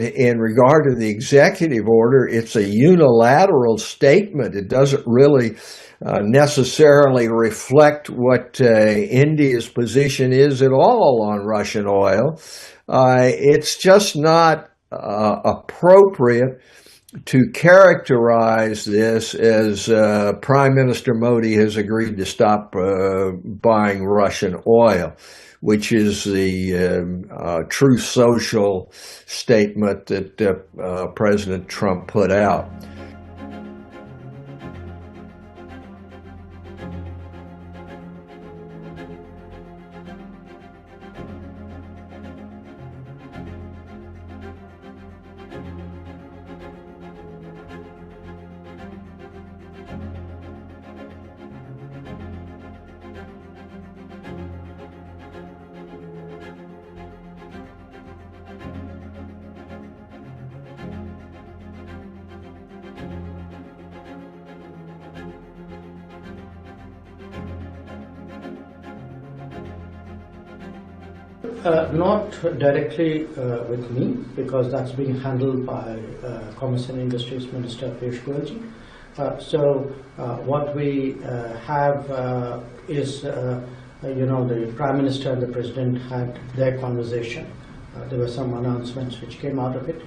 in regard to the executive order, it's a unilateral statement. It doesn't really necessarily reflect what India's position is at all on Russian oil. It's just not appropriate to characterize this as Prime Minister Modi has agreed to stop buying Russian oil, which is the true social statement that President Trump put out. Not directly with me, because that's being handled by Commerce and Industries Minister Piyush Goyal. So what we have is, the Prime Minister and the President had their conversation. There were some announcements which came out of it.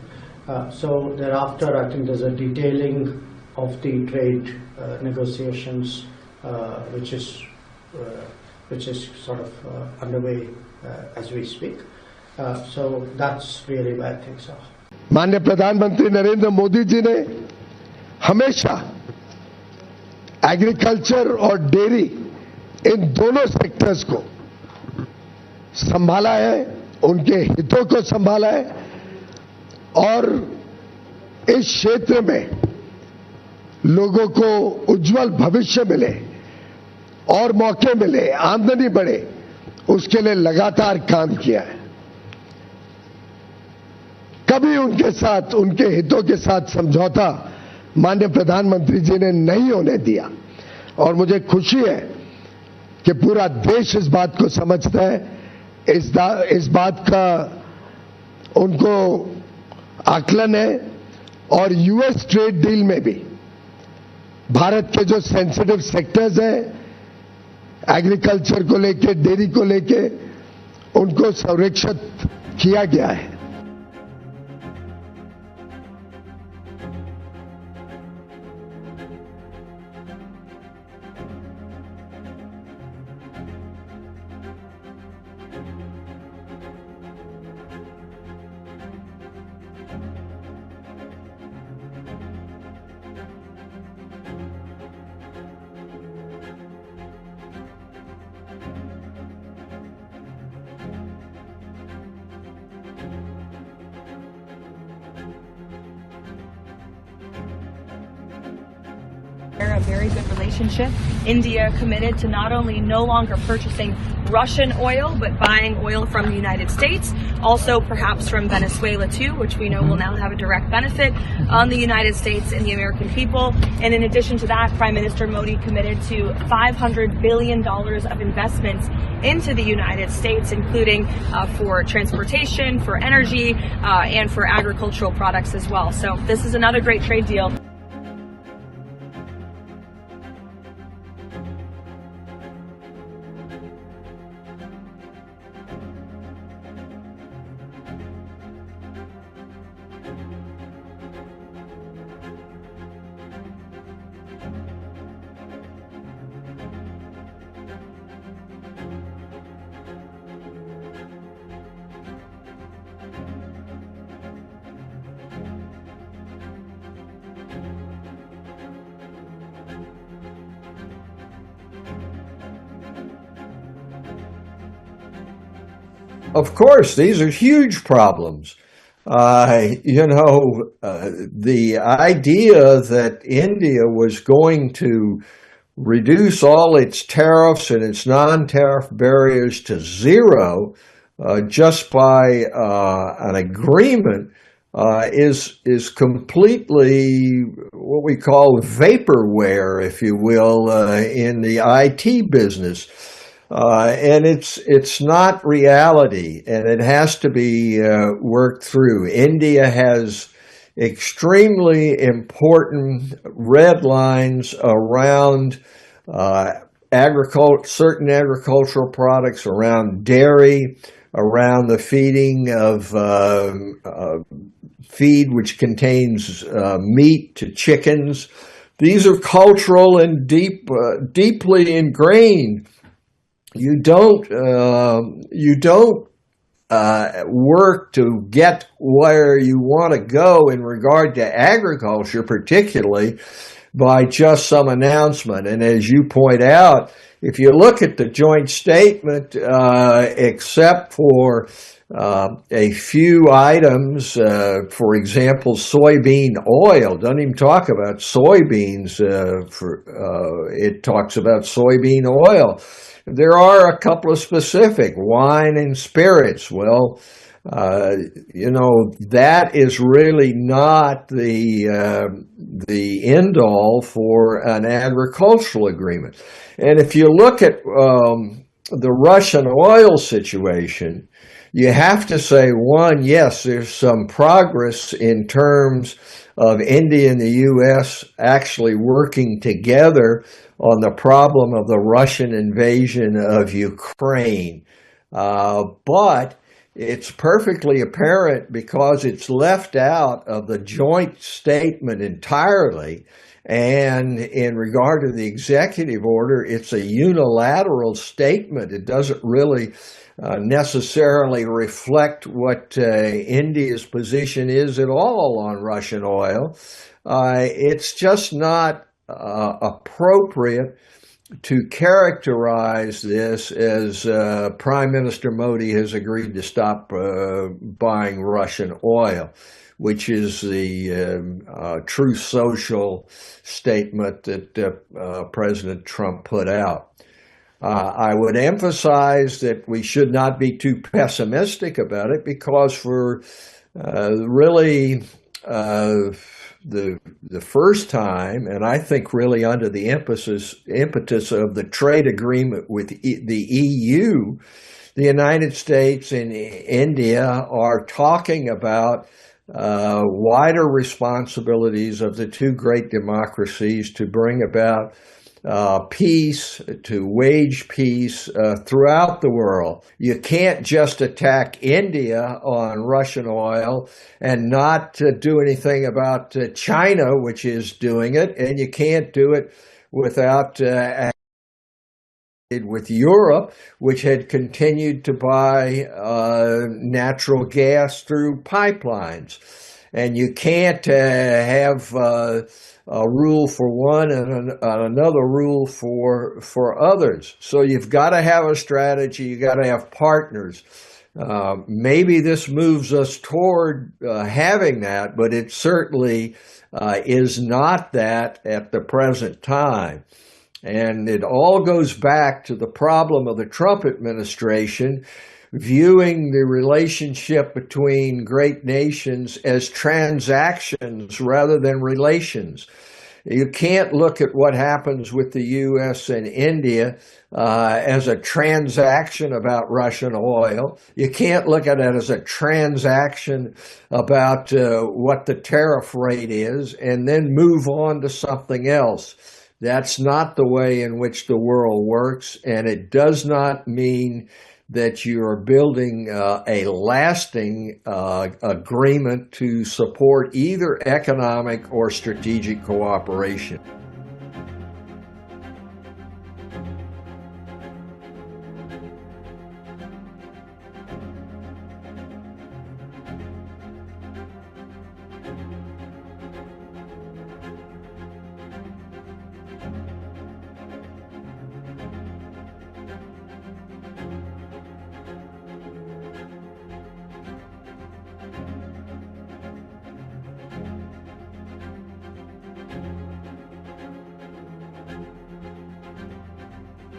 So thereafter, I think there's a detailing of the trade negotiations, which is sort of underway as we speak. So that's really where things are. माननीय प्रधानमंत्री नरेंद्र मोदी जी ने हमेशा agriculture और dairy इन दोनों sectors को संभाला है, उनके हितों को संभाला है और इस क्षेत्र में लोगों को उज्जवल भविष्य मिले और मौके मिले, आमदनी बढ़े, उसके लिए लगातार काम किया है। कभी उनके साथ, उनके हितों के साथ समझौता माननीय प्रधानमंत्री जी ने नहीं होने दिया और मुझे खुशी है कि पूरा देश इस बात को समझता है, इस बात का उनको आकलन है और यूएस ट्रेड डील में भी भारत के जो सेंसिटिव सेक्टर्स हैं, एग्रीकल्चर को लेके, डेयरी को लेके, उनको संरक्षित किया गया है। A very good relationship. India committed to not only no longer purchasing Russian oil, but buying oil from the United States, also perhaps from Venezuela too, which we know will now have a direct benefit on the United States and the American people. And in addition to that, Prime Minister Modi committed to $500 billion of investments into the United States, including for transportation, for energy, and for agricultural products as well. So this is another great trade deal. Of course, these are huge problems. The idea that India was going to reduce all its tariffs and its non-tariff barriers to zero just by an agreement is completely what we call vaporware, if you will, in the IT business. And it's not reality, and it has to be worked through. India has extremely important red lines around certain agricultural products, around dairy, around the feeding of feed which contains meat to chickens. These are cultural and deeply ingrained. You don't work to get where you want to go in regard to agriculture, particularly by just some announcement. And as you point out, if you look at the joint statement, except for a few items, for example, soybean oil, doesn't even talk about soybeans. It talks about soybean oil. There are a couple of specific, wine and spirits. Well, that is really not the end all for an agricultural agreement. And if you look at the Russian oil situation, you have to say, one, yes, there's some progress in terms of India and the U.S. actually working together on the problem of the Russian invasion of Ukraine. But it's perfectly apparent, because it's left out of the joint statement entirely. And in regard to the executive order, it's a unilateral statement. It doesn't really necessarily reflect what India's position is at all on Russian oil. It's just not appropriate to characterize this as Prime Minister Modi has agreed to stop buying Russian oil, which is the true social statement that President Trump put out. I would emphasize that we should not be too pessimistic about it, because for really the first time, and I think really under the impetus of the trade agreement with the EU, the United States and India are talking about wider responsibilities of the two great democracies to bring about peace, to wage peace throughout the world. You can't just attack India on Russian oil and not do anything about China, which is doing it, and you can't do it without with Europe, which had continued to buy natural gas through pipelines. And you can't have a rule for one and another rule for others. So you've got to have a strategy. You've got to have partners. Maybe this moves us toward having that, but it certainly is not that at the present time. And it all goes back to the problem of the Trump administration viewing the relationship between great nations as transactions rather than relations. You can't look at what happens with the U.S. and India as a transaction about Russian oil. You can't look at it as a transaction about what the tariff rate is and then move on to something else. That's not the way in which the world works, and it does not mean that you are building a lasting agreement to support either economic or strategic cooperation.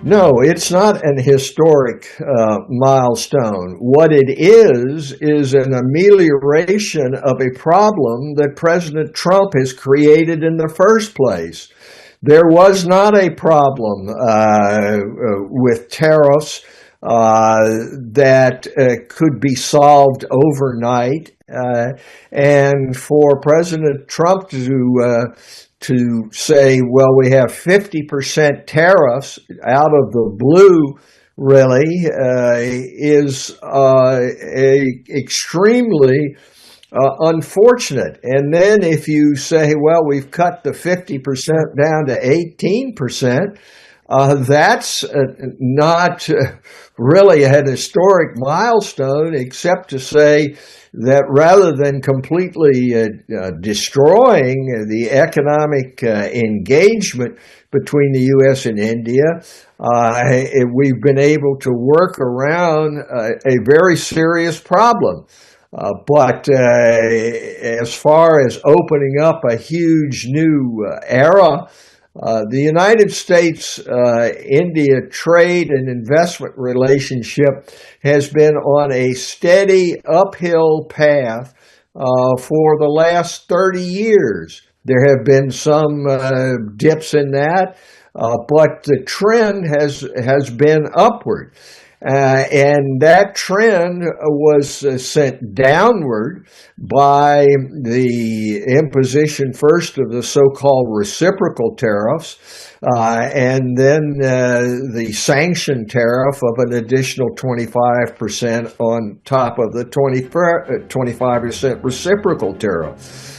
No, it's not an historic milestone. What it is an amelioration of a problem that President Trump has created in the first place. there was not a problem with tariffs that could be solved overnight. And for President Trump to say, well, we have 50% tariffs out of the blue, really, is extremely unfortunate. And then if you say, well, we've cut the 50% down to 18%, that's not really an historic milestone, except to say that rather than completely destroying the economic engagement between the U.S. and India, we've been able to work around a very serious problem. But as far as opening up a huge new era, the United States-India trade and investment relationship has been on a steady uphill path for the last 30 years. There have been some dips in that, but the trend has been upward. And that trend was sent downward by the imposition first of the so-called reciprocal tariffs, and then the sanction tariff of an additional 25% on top of the 25% reciprocal tariff.